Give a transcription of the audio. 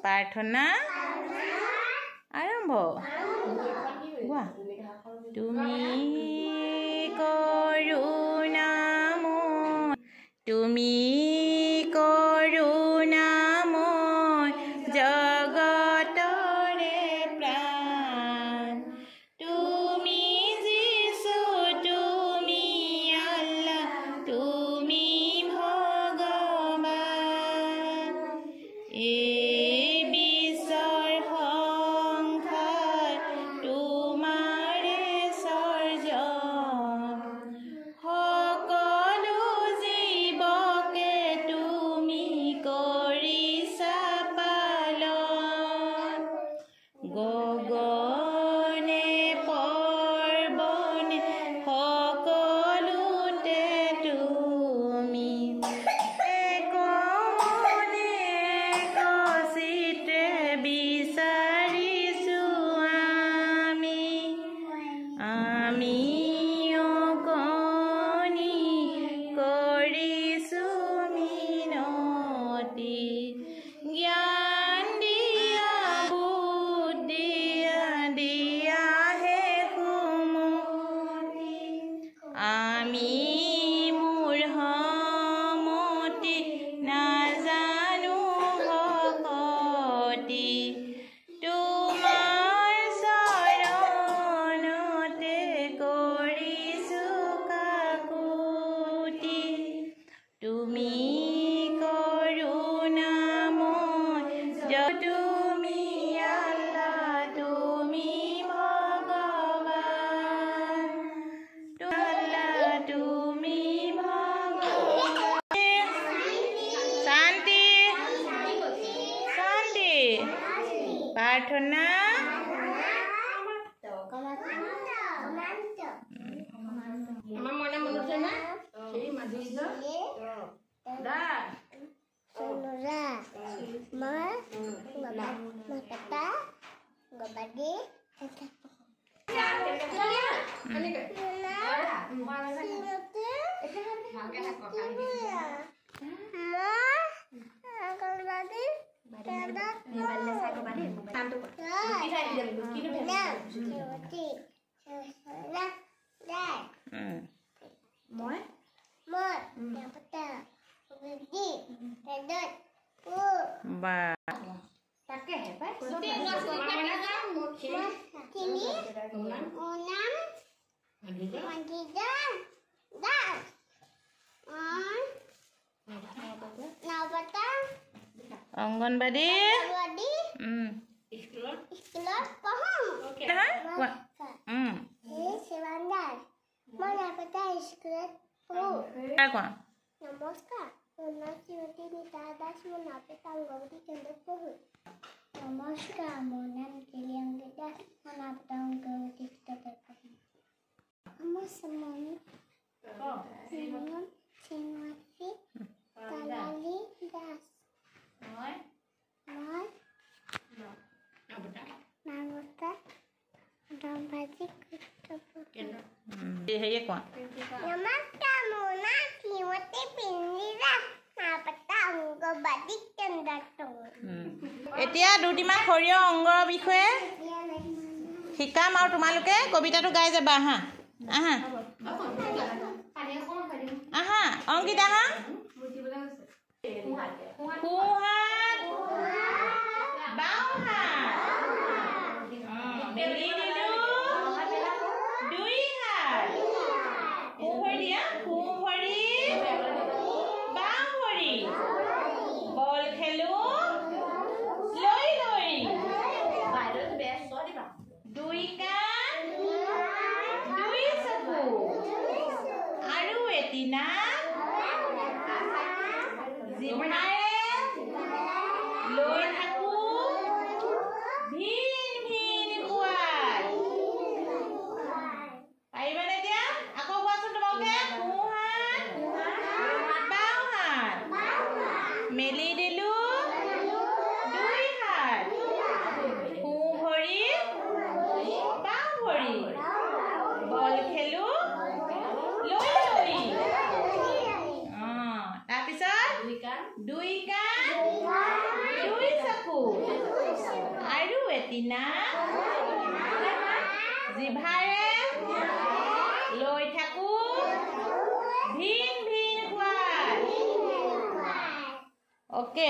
প্ৰাৰ্থনা আৰম্ভ। তুমি কৰোণাময়, তুমি কৰোণাময় জগতৰে প্ৰাণ, তুমি যীশু, তুমি আল্লাহ, তুমি ভগৱান। এই বিশ্বৰ সংসাৰ তোমাৰে সৰ্জন, সকলো জীৱকে তুমি কৰিছা পালন। গগনে পৰ্বনে সকলোতে তুমি বিচাৰিছো আমি অগণি কৰিছো মিনতি। জ্ঞান দিয়া, বুদ্ধি দিয়া হে সুমতি, আমি মূঢ়মতি নাজানো ভকতি। তোমাৰ চৰণতে কৰিছো কাকুতি, তুমি কৰোণাময়, তুমি আল্লাহ, তুমি ভগৱান, আল্লাহ তুমি ভগৱান। শান্তি শান্তি। প্ৰাৰ্থনা আমার মনে মনে হচ্ছে না সেই মাঝে দা Sonora, ma, mata, gobadi, anganwadi নমস্কাৰ, মোৰ শ্ৰীমতী নিতা দাস, মোৰ নাপিত অংগনবাদী কেন্দ্ৰত পঢ়ো। নমস্কাৰ, মোৰ নাম কেলিয়ংগী দাস, মোৰ নাপিত অংগনবাদী কেন্দ্ৰত পঢ়ো। মোৰ শ্ৰীমতী কালালী দাস, মই নামতা অংগনবাদী হেৰিয়ে কোৱা। নমস্কাৰ, মোৰ নাম শ্ৰীমতী পিংলি দাস, নাপিত অংগনবাদী কেন্দ্ৰত পঢ়ো। এতিয়া দুটিমান সৰিয়হ অংগৰ বিষয়ে শিকাম আৰু তোমালোকে কবিতাটো গাই যাবা। আহা আহা আহা অংকিতা, আহা। সোঁহাত বাওঁহাত, মেলি দিলো দুই হাত, সোঁভৰি দিয়া, সোঁভৰি বাওঁ ভৰি, বল খেলো লৈ লৈ, দুই কাণ দুই চকু আৰু এটি নাক, জিভাৰে লৈ থাকো ভিন ভিন সোৱাদ। পাৰিবানে এতিয়া? আকৌ কোৱাচোন তোমালোকে। সোঁহাত বাওঁহাত, মেলি দিলো দুই হাত, সোঁভৰি বাওঁ ভৰি, বল খেলো লৈ লৈ। তাৰপিছত দুই কাণ টিনা জিভাৰে লৈ থাকো ভিন ভিন খুৱাই। অ'কে।